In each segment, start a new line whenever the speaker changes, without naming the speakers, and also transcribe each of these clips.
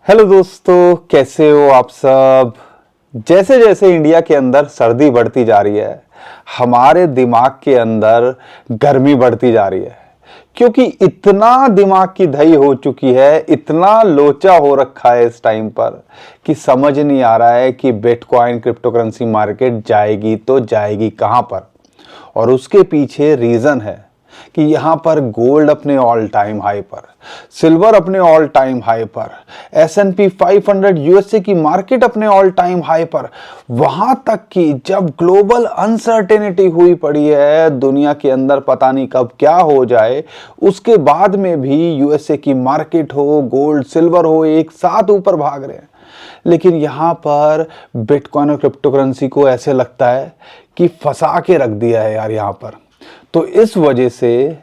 Hello दोस्तों, कैसे हो आप सब। जैसे जैसे इंडिया के अंदर सर्दी बढ़ती जा रही है, हमारे दिमाग के अंदर गर्मी बढ़ती जा रही है, क्योंकि इतना दिमाग की दही हो चुकी है, इतना लोचा हो रखा है इस टाइम पर कि समझ नहीं आ रहा है कि बिटकॉइन क्रिप्टो करेंसी मार्केट जाएगी तो जाएगी कहां पर। और उसके पीछे रीजन है कि यहां पर गोल्ड अपने ऑल टाइम हाई पर, सिल्वर अपने ऑल टाइम हाई पर, S&P 500 यूएसए की मार्केट अपने ऑल टाइम हाई पर, वहां तक कि जब ग्लोबल अनसर्टेनिटी हुई पड़ी है दुनिया के अंदर, पता नहीं कब क्या हो जाए, उसके बाद में भी यूएसए की मार्केट हो, गोल्ड सिल्वर हो, एक साथ ऊपर भाग रहे हैं। लेकिन यहां पर बिटकॉइन और क्रिप्टो करेंसी को ऐसे लगता है कि फंसा के रख दिया है यार यहां पर। तो इस वजह से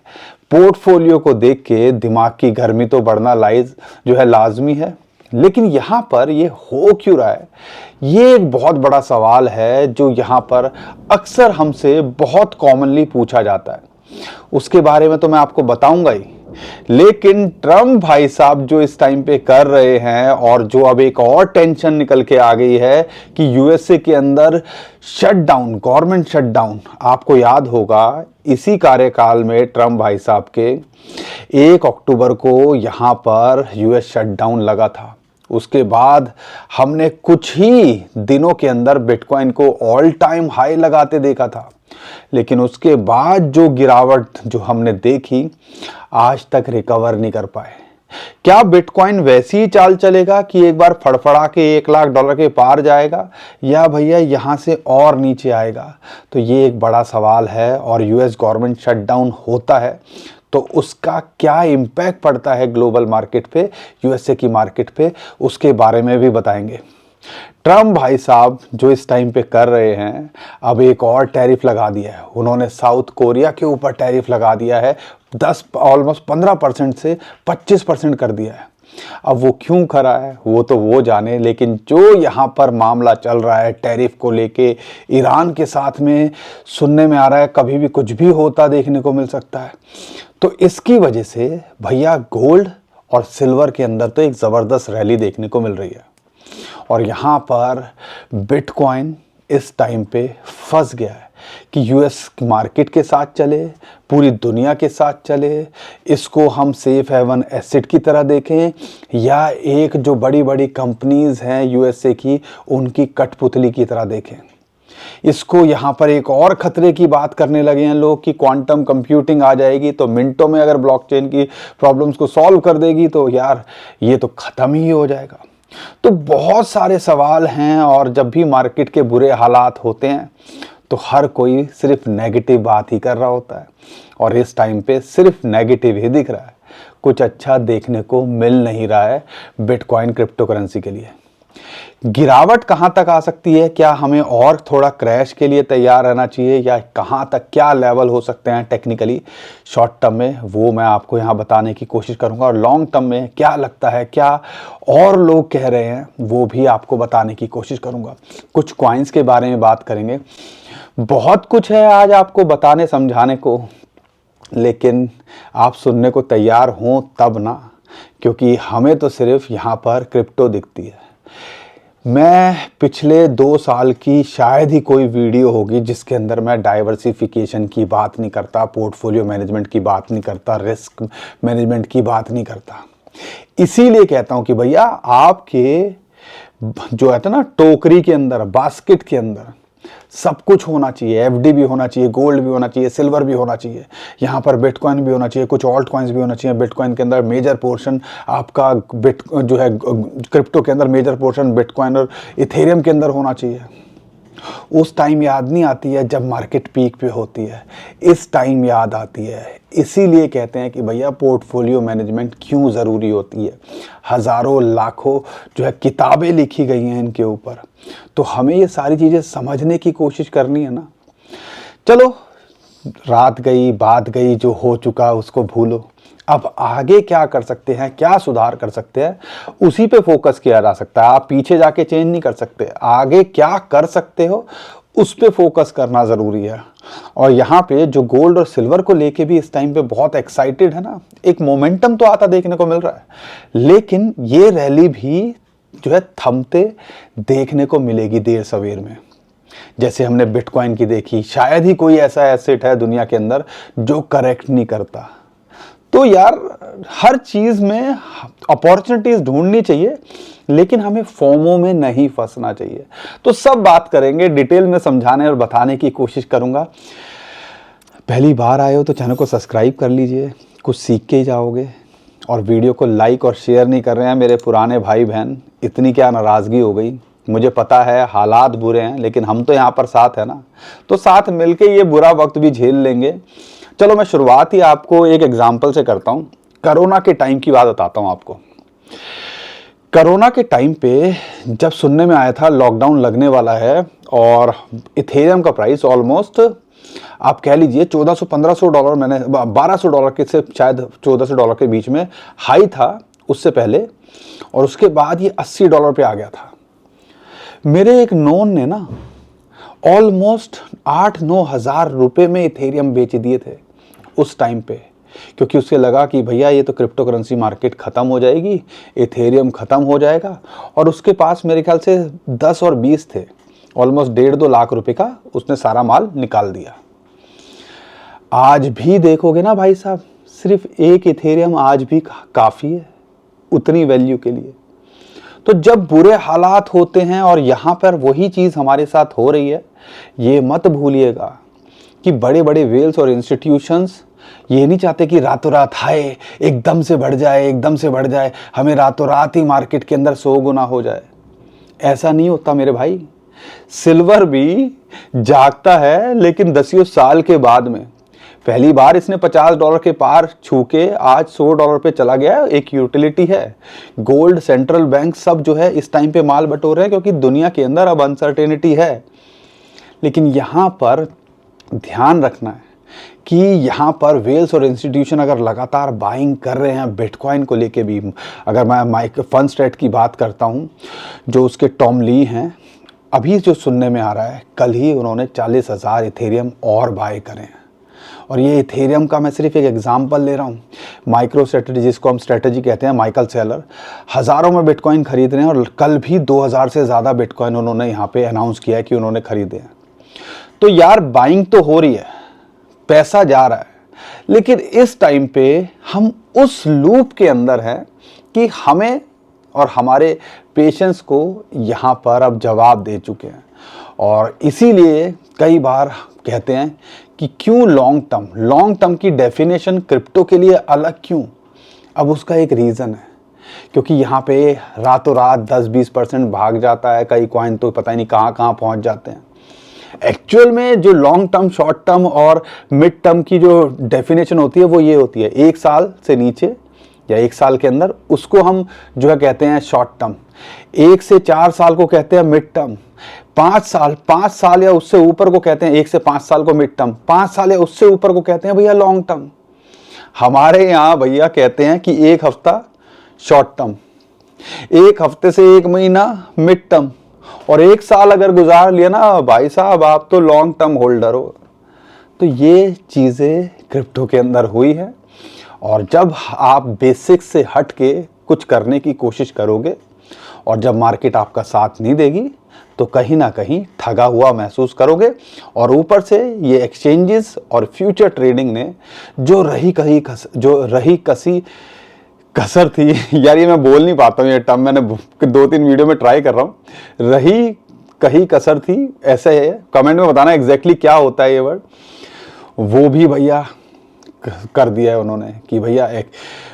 पोर्टफोलियो को देख के दिमाग की गर्मी तो बढ़ना लाजमी है। लेकिन यहां पर ये हो क्यों रहा है, ये एक बहुत बड़ा सवाल है जो यहां पर अक्सर हमसे बहुत कॉमनली पूछा जाता है। उसके बारे में तो मैं आपको बताऊंगा ही, लेकिन ट्रम्प भाई साहब जो इस टाइम पे कर रहे हैं, और जो अब एक और टेंशन निकल के आ गई है कि यूएसए के अंदर शटडाउन, गवर्नमेंट शटडाउन। आपको याद होगा इसी कार्यकाल में ट्रम्प भाई साहब के 1 अक्टूबर को यहां पर यूएस शटडाउन लगा था। उसके बाद हमने कुछ ही दिनों के अंदर बिटकॉइन को ऑल टाइम हाई लगाते देखा था। लेकिन उसके बाद जो गिरावट जो हमने देखी, आज तक रिकवर नहीं कर पाए। क्या बिटकॉइन वैसी ही चाल चलेगा कि एक बार फड़फड़ा के $1 लाख के पार जाएगा, या भैया यहां से और नीचे आएगा? तो ये एक बड़ा सवाल है। और यूएस गवर्नमेंट शटडाउन होता है तो उसका क्या इम्पैक्ट पड़ता है ग्लोबल मार्केट पे, यूएसए की मार्केट पे, उसके बारे में भी बताएंगे। ट्रम्प भाई साहब जो इस टाइम पे कर रहे हैं, अब एक और टैरिफ लगा दिया है। उन्होंने साउथ कोरिया के ऊपर टैरिफ लगा दिया है, 15% से 25% कर दिया है। अब वो क्यों करा है वो तो वो जाने, लेकिन जो यहाँ पर मामला चल रहा है टैरिफ को लेके ईरान के साथ में, सुनने में आ रहा है कभी भी कुछ भी होता देखने को मिल सकता है। तो इसकी वजह से भैया गोल्ड और सिल्वर के अंदर तो एक ज़बरदस्त रैली देखने को मिल रही है। और यहाँ पर बिटकॉइन इस टाइम पे फंस गया है कि यूएस मार्केट के साथ चले, पूरी दुनिया के साथ चले, इसको हम सेफ हेवन एसेट की तरह देखें, या एक जो बड़ी बड़ी कंपनीज हैं यूएसए की उनकी कठपुतली की तरह देखें। इसको यहाँ पर एक और खतरे की बात करने लगे हैं लोग कि क्वांटम कंप्यूटिंग आ जाएगी तो मिनटों में अगर ब्लॉकचेन की प्रॉब्लम्स को सॉल्व कर देगी, तो यार ये तो ख़त्म ही हो जाएगा। तो बहुत सारे सवाल हैं, और जब भी मार्केट के बुरे हालात होते हैं तो हर कोई सिर्फ नेगेटिव बात ही कर रहा होता है, और इस टाइम पे सिर्फ नेगेटिव ही दिख रहा है। कुछ अच्छा देखने को मिल नहीं रहा है बिटकॉइन क्रिप्टो करेंसी के लिए। गिरावट कहां तक आ सकती है, क्या हमें और थोड़ा क्रैश के लिए तैयार रहना चाहिए, या कहां तक क्या लेवल हो सकते हैं टेक्निकली शॉर्ट टर्म में, वो मैं आपको यहां बताने की कोशिश करूंगा। और लॉन्ग टर्म में क्या लगता है, क्या और लोग कह रहे हैं, वो भी आपको बताने की कोशिश करूंगा। कुछ कॉइन्स के बारे में बात करेंगे। बहुत कुछ है आज आपको बताने समझाने को, लेकिन आप सुनने को तैयार हों तब ना, क्योंकि हमें तो सिर्फ यहाँ पर क्रिप्टो दिखती है। मैं पिछले 2 साल की शायद ही कोई वीडियो होगी जिसके अंदर मैं डाइवर्सिफिकेशन की बात नहीं करता, पोर्टफोलियो मैनेजमेंट की बात नहीं करता, रिस्क मैनेजमेंट की बात नहीं करता। इसीलिए कहता हूं कि भैया आपके जो है ना टोकरी के अंदर, बास्केट के अंदर सब कुछ होना चाहिए। एफडी भी होना चाहिए, गोल्ड भी होना चाहिए, सिल्वर भी होना चाहिए, यहाँ पर बिटकॉइन भी होना चाहिए, कुछ ऑल्ट कॉइन्स भी होना चाहिए। बिटकॉइन के अंदर मेजर पोर्शन आपका जो है क्रिप्टो के अंदर मेजर पोर्शन बिटकॉइन और इथेरियम के अंदर होना चाहिए। उस टाइम याद नहीं आती है जब मार्केट पीक पे होती है, इस टाइम याद आती है। इसीलिए कहते हैं कि भैया पोर्टफोलियो मैनेजमेंट क्यों ज़रूरी होती है। हज़ारों लाखों जो है किताबें लिखी गई हैं इनके ऊपर, तो हमें ये सारी चीज़ें समझने की कोशिश करनी है ना। चलो, रात गई बात गई, जो हो चुका उसको भूलो। अब आगे क्या कर सकते हैं, क्या सुधार कर सकते हैं, उसी पे फोकस किया जा सकता है। आप पीछे जाके चेंज नहीं कर सकते, आगे क्या कर सकते हो उस पे फोकस करना ज़रूरी है। और यहाँ पे जो गोल्ड और सिल्वर को लेके भी इस टाइम पे बहुत एक्साइटेड है ना, एक मोमेंटम तो आता देखने को मिल रहा है, लेकिन ये रैली भी जो है थमते देखने को मिलेगी देर सवेर में। जैसे हमने बिटकॉइन की देखी, शायद ही कोई ऐसा एसेट है दुनिया के अंदर जो करेक्ट नहीं करता। तो यार हर चीज में अपॉर्चुनिटीज ढूंढनी चाहिए, लेकिन हमें फोमो में नहीं फंसना चाहिए। तो सब बात करेंगे, डिटेल में समझाने और बताने की कोशिश करूंगा। पहली बार आए हो तो चैनल को सब्सक्राइब कर लीजिए, कुछ सीख के ही जाओगे। और वीडियो को लाइक और शेयर नहीं कर रहे हैं मेरे पुराने भाई बहन, इतनी क्या नाराज़गी हो गई। मुझे पता है हालात बुरे हैं, लेकिन हम तो यहाँ पर साथ है ना, तो साथ मिलके ये बुरा वक्त भी झेल लेंगे। चलो मैं शुरुआत ही आपको एक एग्जाम्पल से करता हूँ। कोरोना के टाइम की बात बताता हूँ आपको। कोरोना के टाइम पे जब सुनने में आया था लॉकडाउन लगने वाला है, और इथेरियम का प्राइस ऑलमोस्ट आप कह लीजिए $1400-1500, मैंने $1200 के से शायद $1400 के बीच में हाई था उससे पहले, और उसके बाद ये $80 पे आ गया था। मेरे एक नोन ने ना ऑलमोस्ट 8-9 हज़ार रुपये में इथेरियम बेच दिए थे उस टाइम पे, क्योंकि उससे लगा कि भैया ये तो क्रिप्टो करेंसी मार्केट ख़त्म हो जाएगी, इथेरियम ख़त्म हो जाएगा। और उसके पास मेरे ख्याल से 10 और 20 थे, ऑलमोस्ट 1.5-2 लाख रुपए का उसने सारा माल निकाल दिया। आज भी देखोगे ना भाई साहब, सिर्फ एक इथेरियम आज भी काफ़ी है उतनी वैल्यू के लिए। तो जब बुरे हालात होते हैं और यहाँ पर वही चीज़ हमारे साथ हो रही है, ये मत भूलिएगा कि बड़े बड़े वेल्स और इंस्टीट्यूशंस ये नहीं चाहते कि रातों रात हाय एकदम से बढ़ जाए, एकदम से बढ़ जाए, हमें रातों रात ही मार्केट के अंदर 100 गुना हो जाए। ऐसा नहीं होता मेरे भाई। सिल्वर भी जागता है, लेकिन 10 साल के बाद में। पहली बार इसने $50 के पार छू के आज $100 पे चला गया, एक यूटिलिटी है। गोल्ड, सेंट्रल बैंक सब जो है इस टाइम पे माल बटोर रहे हैं, क्योंकि दुनिया के अंदर अब अनसर्टेनिटी है। लेकिन यहाँ पर ध्यान रखना है कि यहाँ पर वेल्स और इंस्टीट्यूशन अगर लगातार बाइंग कर रहे हैं बिटकॉइन को लेके भी। अगर मैं फंड स्ट्रेट की बात करता हूँ, जो उसके टॉम ली हैं, अभी जो सुनने में आ रहा है कल ही उन्होंने 40,000 इथेरियम और बाय करे हैं। और ये इथेरियम का मैं सिर्फ एक एग्जांपल ले रहा हूँ। माइक्रो स्ट्रेटजी, जिसको हम स्ट्रेटजी कहते हैं, माइकल सेलर हज़ारों में बिटकॉइन खरीद रहे हैं, और कल भी 2000 से ज़्यादा बिटकॉइन उन्होंने यहाँ पे अनाउंस किया है कि उन्होंने खरीदे हैं। तो यार बाइंग तो हो रही है, पैसा जा रहा है, लेकिन इस टाइम पे हम उस लूप के अंदर हैं कि हमें और हमारे पेशेंस को यहाँ पर अब जवाब दे चुके हैं। और इसीलिए कई बार कहते हैं कि क्यों लॉन्ग टर्म की डेफिनेशन क्रिप्टो के लिए अलग क्यों। अब उसका एक रीज़न है, क्योंकि यहाँ पे रातों रात 10-20% भाग जाता है, कई कॉइन तो पता ही नहीं कहाँ कहाँ पहुँच जाते हैं। एक्चुअल में जो लॉन्ग टर्म, शॉर्ट टर्म और मिड टर्म की जो डेफिनेशन होती है वो ये होती है, 1 साल से नीचे या 1 साल के अंदर, उसको हम जो है कहते हैं शॉर्ट टर्म। 1 से 4 साल को कहते हैं मिड टर्म। 5 साल या उससे ऊपर को कहते हैं, 1 से 5 साल को मिड टर्म। 5 साल या उससे ऊपर को कहते हैं भैया लॉन्ग टर्म। हमारे यहाँ भैया कहते हैं कि 1 हफ्ता शॉर्ट टर्म, 1 हफ्ते से 1 महीना मिड टर्म, और 1 साल अगर गुजार लिया ना भाई साहब, आप तो लॉन्ग टर्म होल्डर हो। तो ये चीज़ें क्रिप्टो के अंदर हुई है। और जब आप बेसिक्स से हट के कुछ करने की कोशिश करोगे और जब मार्केट आपका साथ नहीं देगी, तो कहीं ना कहीं ठगा हुआ महसूस करोगे। और ऊपर से ये एक्सचेंजेस और फ्यूचर ट्रेडिंग ने जो रही कसी कसर थी यार, ये मैं बोल नहीं पाता हूँ ये टर्म, मैंने 2-3 वीडियो में ट्राई कर रहा हूँ। रही कही कसर थी, ऐसे है। कमेंट में बताना एग्जैक्टली क्या होता है ये वर्ड। वो भी भैया कर दिया है उन्होंने कि भैया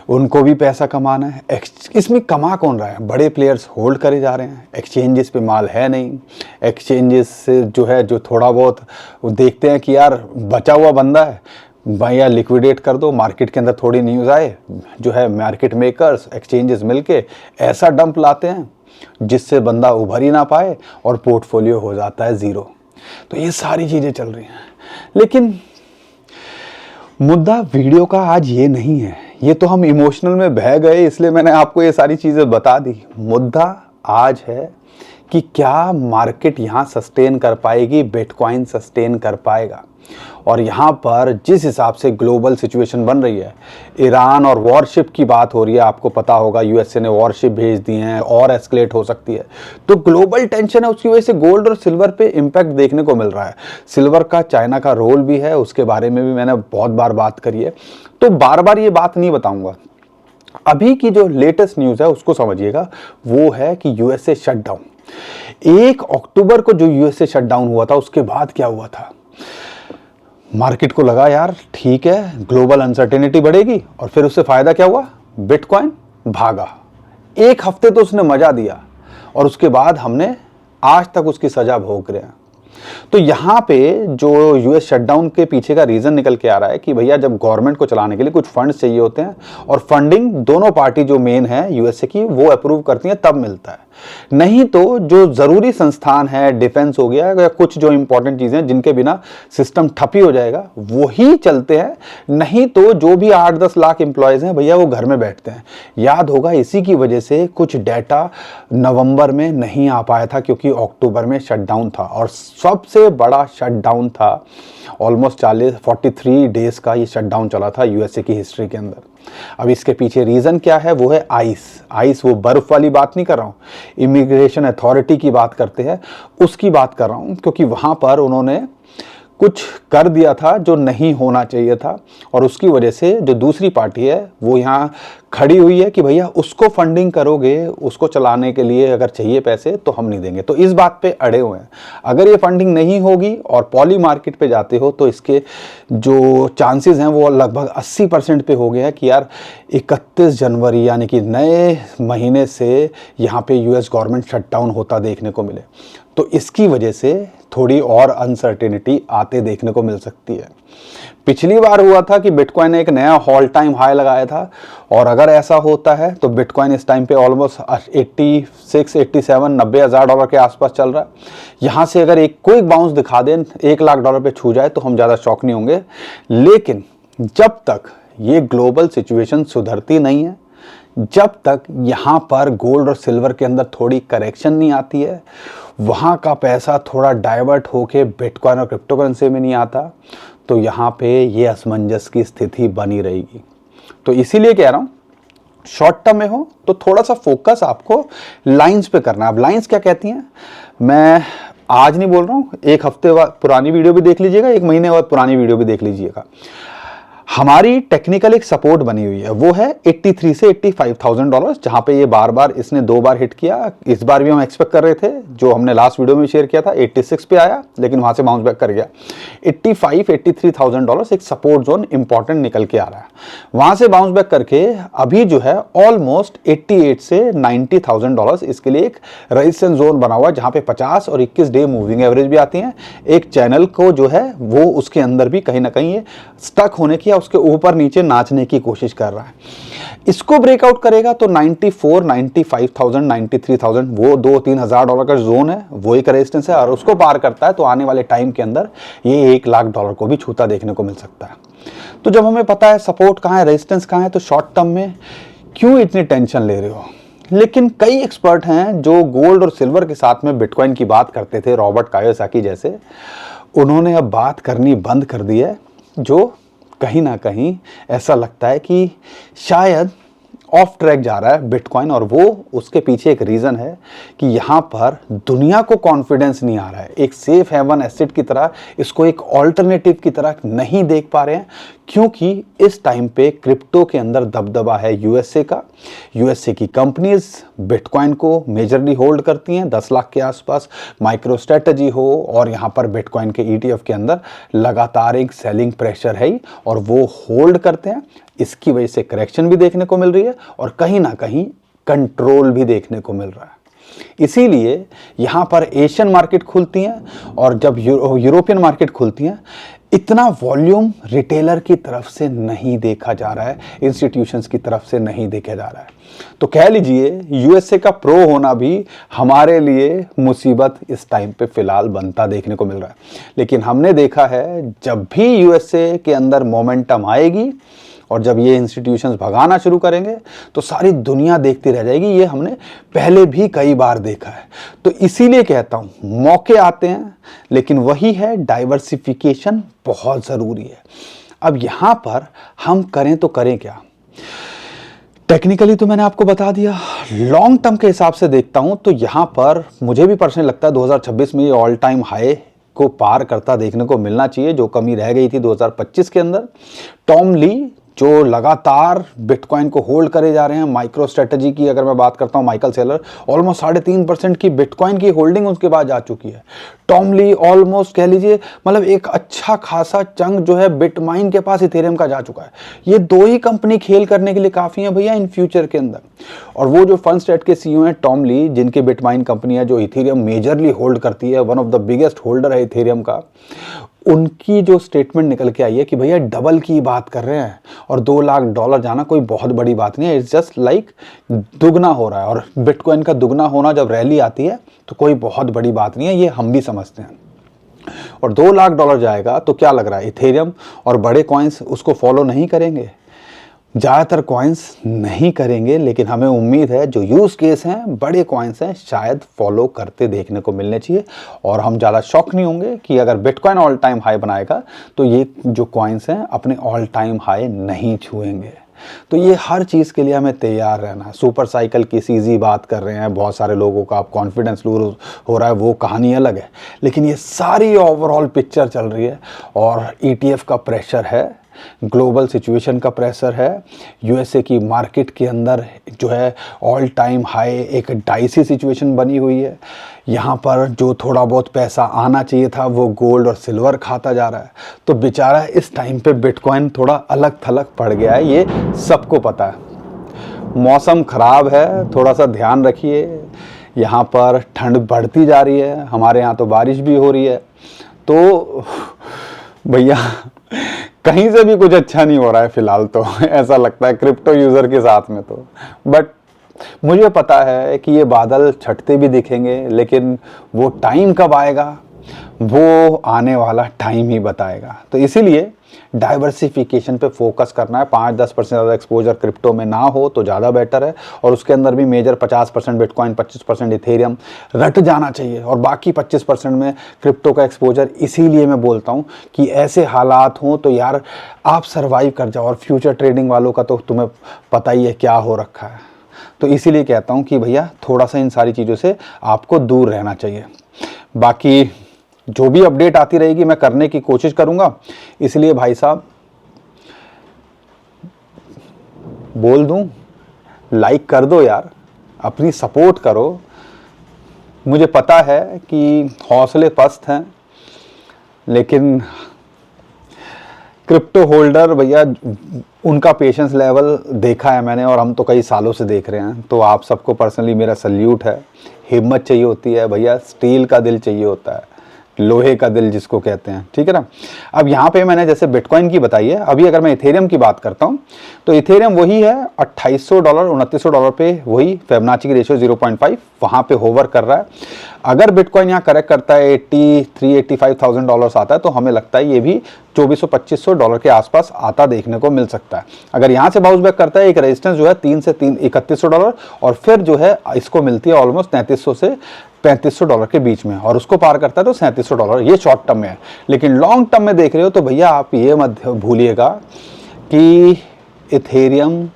उनको भी पैसा कमाना है। इसमें कमा कौन रहा है? बड़े प्लेयर्स होल्ड करे जा रहे हैं, एक्सचेंजेस पे माल है नहीं। एक्सचेंजेस से जो है जो थोड़ा बहुत वो देखते हैं कि यार बचा हुआ बंदा है भैया लिक्विडेट कर दो, मार्केट के अंदर थोड़ी न्यूज़ आए, जो है मार्केट मेकर्स एक्सचेंजेस मिलके ऐसा डंप लाते हैं जिससे बंदा उभर ही ना पाए और पोर्टफोलियो हो जाता है ज़ीरो। तो ये सारी चीज़ें चल रही हैं। लेकिन मुद्दा वीडियो का आज ये नहीं है, ये तो हम इमोशनल में बह गए इसलिए मैंने आपको ये सारी चीज़ें बता दी। मुद्दा आज है कि क्या मार्केट यहाँ सस्टेन कर पाएगी, बिटकॉइन सस्टेन कर पाएगा। और यहाँ पर जिस हिसाब से ग्लोबल सिचुएशन बन रही है, ईरान और वॉरशिप की बात हो रही है, आपको पता होगा यूएसए ने वॉरशिप भेज दी हैं और एस्केलेट हो सकती है, तो ग्लोबल टेंशन है, उसकी वजह से गोल्ड और सिल्वर पे इम्पैक्ट देखने को मिल रहा है। सिल्वर का चाइना का रोल भी है, उसके बारे में भी मैंने बहुत बार बात करी है, तो बार बार ये बात नहीं बताऊंगा। अभी की जो लेटेस्ट न्यूज़ है उसको समझिएगा, वो है कि यूएसए शटडाउन। 1 अक्टूबर को जो यूएसए शटडाउन हुआ था, उसके बाद क्या हुआ था, मार्केट को लगा यार ठीक है ग्लोबल अनसर्टेनिटी बढ़ेगी, और फिर उससे फायदा क्या हुआ, बिटकॉइन भागा। 1 हफ्ते तो उसने मजा दिया और उसके बाद हमने आज तक उसकी सजा भोग रहे हैं। तो यहाँ पे जो यूएस शटडाउन के पीछे का रीजन निकल के आ रहा है कि भैया जब गवर्नमेंट को चलाने के लिए कुछ फंड्स चाहिए होते हैं, और फंडिंग दोनों पार्टी जो मेन है यूएसए की वो अप्रूव करती है तब मिलता है, नहीं तो जो जरूरी संस्थान है, डिफेंस हो गया या कुछ जो इंपॉर्टेंट चीजें जिनके बिना सिस्टम ठप ही हो जाएगा वो ही चलते हैं, नहीं तो जो भी 8-10 लाख एम्प्लॉयज हैं भैया वो घर में बैठते हैं। याद होगा इसी की वजह से कुछ डेटा नवंबर में नहीं आ पाया था, क्योंकि अक्टूबर में शटडाउन था, और सबसे बड़ा शटडाउन था, ऑलमोस्ट 43 डेज का ये शटडाउन चला था यूएसए की हिस्ट्री के अंदर। अब इसके पीछे रीजन क्या है, वो है आइस वो बर्फ वाली बात नहीं कर रहा हूँ, इमिग्रेशन अथॉरिटी की बात करते हैं उसकी बात कर रहा हूँ, क्योंकि वहां पर उन्होंने कुछ कर दिया था जो नहीं होना चाहिए था, और उसकी वजह से जो दूसरी पार्टी है वो यहाँ खड़ी हुई है कि भैया उसको फंडिंग करोगे, उसको चलाने के लिए अगर चाहिए पैसे तो हम नहीं देंगे, तो इस बात पे अड़े हुए हैं। अगर ये फंडिंग नहीं होगी और पॉली मार्केट पे जाते हो तो इसके जो चांसेस हैं वो लगभग 80% पे हो गया है कि यार 31 जनवरी यानी कि नए महीने से यहाँ पे यूएस गवर्नमेंट शटडाउन होता देखने को मिले, तो इसकी वजह से थोड़ी और अनसर्टेनिटी आते देखने को मिल सकती है। पिछली बार हुआ था कि बिटकॉइन ने एक नया ऑल टाइम हाई लगाया था, और अगर ऐसा होता है तो बिटकॉइन इस टाइम पे ऑलमोस्ट 86, 87, 90 हज़ार डॉलर के आसपास चल रहा है। यहाँ से अगर एक क्विक बाउंस दिखा दें, 1 लाख डॉलर पे छू जाए तो हम ज़्यादा शॉक नहीं होंगे, लेकिन जब तक ये ग्लोबल सिचुएशन सुधरती नहीं है, जब तक यहाँ पर गोल्ड और सिल्वर के अंदर थोड़ी करेक्शन नहीं आती है, वहाँ का पैसा थोड़ा डाइवर्ट होके बिटकॉइन और क्रिप्टो करेंसी में नहीं आता, तो यहाँ पे ये असमंजस की स्थिति बनी रहेगी। तो इसीलिए कह रहा हूँ शॉर्ट टर्म में हो तो थोड़ा सा फोकस आपको लाइंस पे करना है। अब लाइंस क्या कहती हैं, मैं आज नहीं बोल रहा हूँ, 1 हफ्ते बाद पुरानी वीडियो भी देख लीजिएगा, 1 महीने बाद पुरानी वीडियो भी देख लीजिएगा। हमारी टेक्निकल एक सपोर्ट बनी हुई है, वो है 83 से 85,000 डॉलर, जहां पे ये बार बार इसने 2 बार हिट किया। इस बार भी हम एक्सपेक्ट कर रहे थे, जो हमने लास्ट वीडियो में शेयर किया था 86 पे आया, लेकिन वहां से बाउंस बैक कर गया। 83,000 डॉलर एक सपोर्ट जोन इंपॉर्टेंट निकल के आ रहा है, वहां से बाउंस बैक करके अभी जो है ऑलमोस्ट 88 से 90,000 डॉलर इसके लिए एक रेजिस्टेंस जोन बना हुआ है, जहां पे 50 और 21 डे मूविंग एवरेज भी आती हैं। एक चैनल को जो है वो उसके अंदर भी कहीं ना कहीं ये स्टक होने की, उसके ऊपर नीचे नाचने की कोशिश कर रहा है। इसको ब्रेकआउट करेगा तो 94, 95,000, 93,000 वो 2-3 हज़ार डॉलर का जोन है, वो एक रेजिस्टेंस है, और उसको पार करता है तो आने वाले टाइम के अंदर ये 1 लाख डॉलर को भी छूता देखने को मिल सकता है। तो जब हमें पता है सपोर्ट कहाँ है, रेजिस्टेंस कहाँ है, तो शॉर्ट टर्म में क्यों इतनी टेंशन ले रहे हो। लेकिन कई एक्सपर्ट हैं जो गोल्ड और सिल्वर के साथ में बिटकॉइन की बात करते थे, रॉबर्ट कायोसाकी जैसे, उन्होंने अब बात करनी बंद कर दी है, जो कहीं ना कहीं ऐसा लगता है कि शायद ऑफ ट्रैक जा रहा है बिटकॉइन, और वो उसके पीछे एक रीज़न है कि यहाँ पर दुनिया को कॉन्फिडेंस नहीं आ रहा है। एक सेफ हेवन एसेट की तरह इसको एक ऑल्टरनेटिव की तरह नहीं देख पा रहे हैं, क्योंकि इस टाइम पे क्रिप्टो के अंदर दबदबा है यूएसए का। यूएसए की कंपनीज बिटकॉइन को मेजरली होल्ड करती हैं 10 लाख के आसपास, माइक्रो स्ट्रेटजी हो, और यहाँ पर बिटकॉइन के ईटीएफ के अंदर लगातार एक सेलिंग प्रेशर है और वो होल्ड करते हैं। इसकी वजह से करेक्शन भी देखने को मिल रही है और कहीं ना कहीं कंट्रोल भी देखने को मिल रहा है। इसीलिए यहाँ पर एशियन मार्केट खुलती हैं, और जब यूरोपियन मार्केट खुलती हैं, इतना वॉल्यूम रिटेलर की तरफ से नहीं देखा जा रहा है, इंस्टीट्यूशंस की तरफ से नहीं देखा जा रहा है। तो कह लीजिए यूएसए का प्रो होना भी हमारे लिए मुसीबत इस टाइम पे फिलहाल बनता देखने को मिल रहा है। लेकिन हमने देखा है जब भी यूएसए के अंदर मोमेंटम आएगी और जब ये इंस्टीट्यूशंस भगाना शुरू करेंगे तो सारी दुनिया देखती रह जाएगी। ये हमने पहले भी कई बार देखा है। तो इसीलिए कहता हूं मौके आते हैं, लेकिन वही है डाइवर्सिफिकेशन बहुत ज़रूरी है। अब यहां पर हम करें तो करें क्या? टेक्निकली तो मैंने आपको बता दिया। लॉन्ग टर्म के हिसाब से देखता हूं तो यहां पर मुझे भी पर्सनली लगता है 2026 में ये ऑल टाइम हाई को पार करता देखने को मिलना चाहिए, जो कमी रह गई थी 2025 के अंदर। टॉम ली जो लगातार बिटकॉइन को होल्ड करे जा रहे हैं, माइक्रो स्ट्रेटजी की अगर मैं बात करता हूं, माइकल सेलर ऑलमोस्ट 3.5% की बिटकॉइन की होल्डिंग उसके बाद जा चुकी है। टॉम ली ऑलमोस्ट कह लीजिए मतलब एक अच्छा खासा चंक जो है बिटमाइन के पास इथेरियम का जा चुका है। ये दो ही कंपनी खेल करने के लिए काफ़ी है भैया इन फ्यूचर के अंदर। और वो जो फंड स्टेट के सीईओ हैं टॉम ली, जिनके बिटमाइन कंपनी है जो इथेरियम मेजरली होल्ड करती है, one of the biggest holder है इथेरियम का, उनकी जो स्टेटमेंट निकल के आई है कि भैया डबल की बात कर रहे हैं और $2 लाख जाना कोई बहुत बड़ी बात नहीं है, इट्स जस्ट लाइक दुगना हो रहा है। और बिटकॉइन का दुगना होना जब रैली आती है तो कोई बहुत बड़ी बात नहीं है, ये हम भी समझते हैं। और $2 लाख जाएगा तो क्या लग रहा है इथेरियम और बड़े कॉइन्स उसको फॉलो नहीं करेंगे? ज़्यादातर कॉइन्स नहीं करेंगे, लेकिन हमें उम्मीद है जो यूज़ केस हैं, बड़े कॉइन्स हैं, शायद फॉलो करते देखने को मिलने चाहिए। और हम ज़्यादा शॉक नहीं होंगे कि अगर बिटकॉइन ऑल टाइम हाई बनाएगा तो ये जो कॉइन्स हैं अपने ऑल टाइम हाई नहीं छुएंगे। तो ये हर चीज़ के लिए हमें तैयार रहना है। सुपर साइकिल की सीधी बात कर रहे हैं, बहुत सारे लोगों का आप कॉन्फिडेंस लूज हो रहा है, वो कहानी अलग है, लेकिन ये सारी ओवरऑल पिक्चर चल रही है। और ETF का प्रेशर है, ग्लोबल सिचुएशन का प्रेशर है, यूएसए की मार्केट के अंदर जो है ऑल टाइम हाई एक डाइसी सिचुएशन बनी हुई है। यहाँ पर जो थोड़ा बहुत पैसा आना चाहिए था वो गोल्ड और सिल्वर खाता जा रहा है। तो बेचारा इस टाइम पे बिटकॉइन थोड़ा अलग थलग पड़ गया है, ये सबको पता है। मौसम ख़राब है, थोड़ा सा ध्यान रखिए। यहाँ पर ठंड बढ़ती जा रही है, हमारे यहाँ तो बारिश भी हो रही है। तो भैया कहीं से भी कुछ अच्छा नहीं हो रहा है फिलहाल तो ऐसा लगता है क्रिप्टो यूज़र के साथ में तो। बट मुझे पता है कि ये बादल छटते भी दिखेंगे, लेकिन वो टाइम कब आएगा वो आने वाला टाइम ही बताएगा। तो इसीलिए डाइवर्सिफिकेशन पे फोकस करना है। 5-10% ज़्यादा एक्सपोजर क्रिप्टो में ना हो तो ज़्यादा बेटर है, और उसके अंदर भी मेजर 50% बिटकॉइन, 25% इथेरियम रट जाना चाहिए, और बाकी 25% में क्रिप्टो का एक्सपोजर। इसीलिए मैं बोलता हूँ कि ऐसे हालात हों तो यार आप सर्वाइव कर जाओ। और फ्यूचर ट्रेडिंग वालों का तो तुम्हें पता ही है क्या हो रखा है। तो इसीलिए कहता हूँ कि भैया थोड़ा सा इन सारी चीज़ों से आपको दूर रहना चाहिए। बाकी जो भी अपडेट आती रहेगी मैं करने की कोशिश करूंगा। इसलिए भाई साहब बोल दूं, लाइक कर दो यार, अपनी सपोर्ट करो। मुझे पता है कि हौसले पस्त हैं, लेकिन क्रिप्टो होल्डर भैया उनका पेशेंस लेवल देखा है मैंने, और हम तो कई सालों से देख रहे हैं। तो आप सबको पर्सनली मेरा सल्यूट है। हिम्मत चाहिए होती है भैया, स्टील का दिल चाहिए होता है, लोहे का दिल जिसको कहते हैं, ठीक है ना। अब यहाँ पे मैंने जैसे बिटकॉइन की बताई है, अभी अगर मैं इथेरियम की बात करता हूँ तो इथेरियम वही है $2800 $2900 पे, वही फिबोनाची की रेशियो 0.5 वहाँ पे होवर कर रहा है। अगर बिटकॉइन यहाँ करेक्ट करता है $83,000-85,000 आता है तो हमें लगता है ये भी $2400-2500 के आसपास आता देखने को मिल सकता है। अगर यहाँ से बाउंस बैक करता है, एक रेजिस्टेंस जो है 3 से $3100, और फिर जो है इसको मिलती है ऑलमोस्ट $3300 से $3500 के बीच में, और उसको पार करता है तो $3700। ये शॉर्ट टर्म में है। लेकिन लॉन्ग टर्म में देख रहे हो तो भैया आप ये मत भूलिएगा कि इथेरियम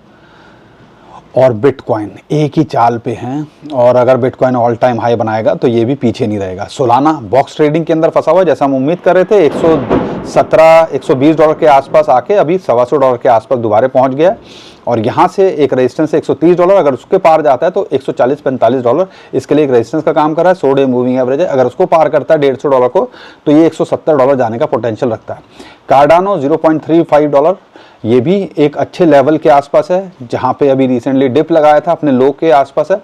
और बिटकॉइन एक ही चाल पे हैं, और अगर बिटकॉइन ऑल टाइम हाई बनाएगा तो ये भी पीछे नहीं रहेगा। सोलाना बॉक्स ट्रेडिंग के अंदर फंसा हुआ है, जैसा हम उम्मीद कर रहे थे। $117-120 के आसपास आके अभी $125 के आसपास दोबारा पहुंच गया है, और यहाँ से एक रेजिस्टेंस है $130। अगर उसके पार जाता है तो $140-45 इसके लिए एक रेजिस्टेंस का काम कर रहा है। 100 डे मूविंग एवरेज है, अगर उसको पार करता है $150 को तो ये $170 जाने का पोटेंशियल रखता है। कार्डानो $0.35, ये भी एक अच्छे लेवल के आसपास है, जहां पे अभी रिसेंटली डिप लगाया था, अपने लो के आसपास है।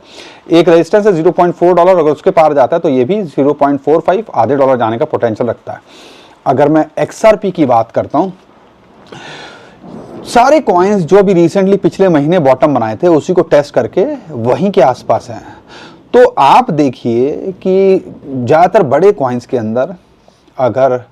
एक रेजिस्टेंस है $0.4, अगर उसके पार जाता है तो ये भी 0.45 आधे डॉलर जाने का पोटेंशियल रखता है। अगर मैं XRP की बात करता हूं, सारे कॉइन्स जो अभी रिसेंटली पिछले महीने बॉटम बनाए थे उसी को टेस्ट करके वहीं के आसपास हैं। तो आप देखिए कि ज़्यादातर बड़े कॉइन्स के अंदर अगर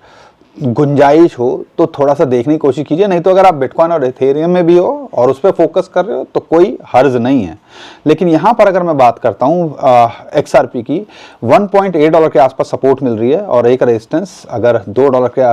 गुंजाइश हो तो थोड़ा सा देखने की कोशिश कीजिए, नहीं तो अगर आप बिटकॉइन और इथेरियम में भी हो और उस पर फोकस कर रहे हो तो कोई हर्ज नहीं है। लेकिन यहाँ पर अगर मैं बात करता हूँ XRP की, $1.8 के आसपास सपोर्ट मिल रही है और एक रेजिस्टेंस अगर $2 का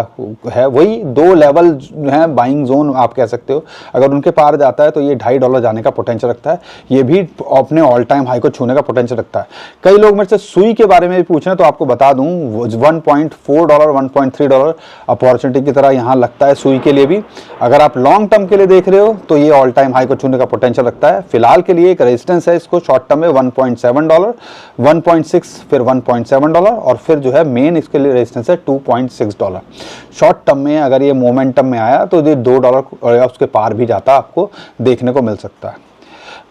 है, वही दो लेवल है, बाइंग जोन आप कह सकते हो। अगर उनके पार जाता है तो ये $2.5 जाने का पोटेंशियल रखता है, ये भी अपने ऑल टाइम हाई को छूने का पोटेंशियल रखता है। कई लोग मेरे से सुई के बारे में भी पूछ रहे हैं, तो आपको बता दूं $1.4 $1.3 अपॉर्चुनिटी की तरह यहाँ लगता है सुई के लिए भी। अगर आप लॉन्ग टर्म के लिए देख रहे हो तो ये ऑल टाइम हाई को छूने का पोटेंशियल रखता है। फिलहाल के लिए एक रेजिस्टेंस है इसको शॉर्ट टर्म में $1.7, 1.6, फिर $1.7 और फिर जो है मेन इसके लिए रेजिस्टेंस है $2.6। शॉर्ट टर्म में अगर ये मोमेंटम में आया तो ये $2 या उसके पार भी जाता आपको देखने को मिल सकता है।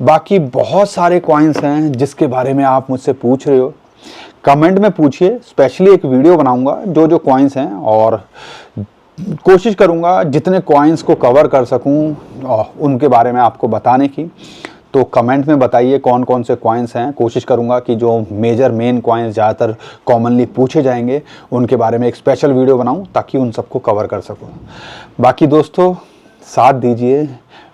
बाकी बहुत सारे कॉइन्स हैं जिसके बारे में आप मुझसे पूछ रहे हो, कमेंट में पूछिए। स्पेशली एक वीडियो बनाऊंगा जो जो कॉइन्स हैं, और कोशिश करूंगा जितने कॉइन्स को कवर कर सकूं उनके बारे में आपको बताने की। तो कमेंट में बताइए कौन कौन से कॉइन्स हैं। कोशिश करूंगा कि जो मेजर मेन कॉइन्स ज़्यादातर कॉमनली पूछे जाएंगे उनके बारे में एक स्पेशल वीडियो बनाऊं ताकि उन सबको कवर कर सकूं। बाकी दोस्तों साथ दीजिए,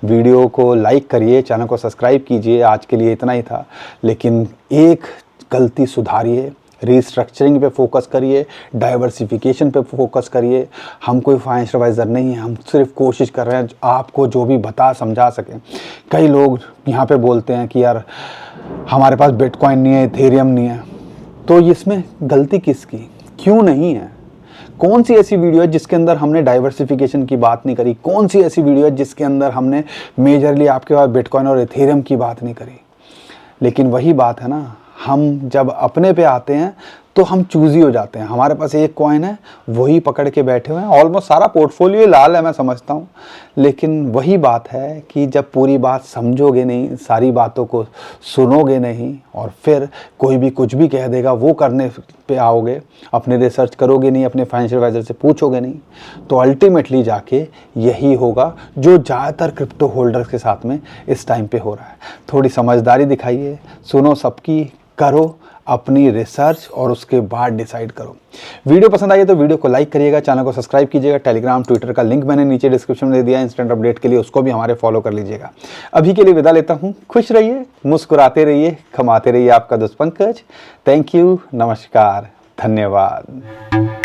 वीडियो को लाइक करिए, चैनल को सब्सक्राइब कीजिए। आज के लिए इतना ही था, लेकिन एक गलती सुधारिए, रीस्ट्रक्चरिंग पे फोकस करिए, डाइवर्सिफिकेशन पे फोकस करिए। हम कोई फाइनेंशियल एडवाइज़र नहीं है, हम सिर्फ कोशिश कर रहे हैं आपको जो भी बता समझा सकें। कई लोग यहाँ पे बोलते हैं कि यार हमारे पास बिटकॉइन नहीं है, इथेरियम नहीं है, तो इसमें गलती किसकी, क्यों नहीं है? कौन सी ऐसी वीडियो है जिसके अंदर हमने डाइवर्सिफिकेशन की बात नहीं करी? कौन सी ऐसी वीडियो है जिसके अंदर हमने मेजरली आपके पास बिटकॉइन और इथेरियम की बात नहीं करी? लेकिन वही बात है ना, हम जब अपने पे आते हैं तो हम चूजी हो जाते हैं। हमारे पास एक कॉइन है, वही पकड़ के बैठे हुए हैं, ऑलमोस्ट सारा पोर्टफोलियो लाल है मैं समझता हूँ। लेकिन वही बात है कि जब पूरी बात समझोगे नहीं, सारी बातों को सुनोगे नहीं, और फिर कोई भी कुछ भी कह देगा वो करने पे आओगे, अपने रिसर्च करोगे नहीं, अपने फाइनेंशियल एडवाइजर से पूछोगे नहीं, तो अल्टीमेटली जाके यही होगा जो ज़्यादातर क्रिप्टो होल्डर्स के साथ में इस टाइम पे हो रहा है। थोड़ी समझदारी दिखाइए, सुनो सबकी, करो अपनी रिसर्च और उसके बाद डिसाइड करो। वीडियो पसंद आई तो वीडियो को लाइक करिएगा, चैनल को सब्सक्राइब कीजिएगा। टेलीग्राम ट्विटर का लिंक मैंने नीचे डिस्क्रिप्शन में दे दिया, इंस्टेंट अपडेट के लिए उसको भी हमारे फॉलो कर लीजिएगा। अभी के लिए विदा लेता हूँ। खुश रहिए, मुस्कुराते रहिए, कमाते रहिए। आपका दोस्त पंकज। थैंक यू, नमस्कार, धन्यवाद।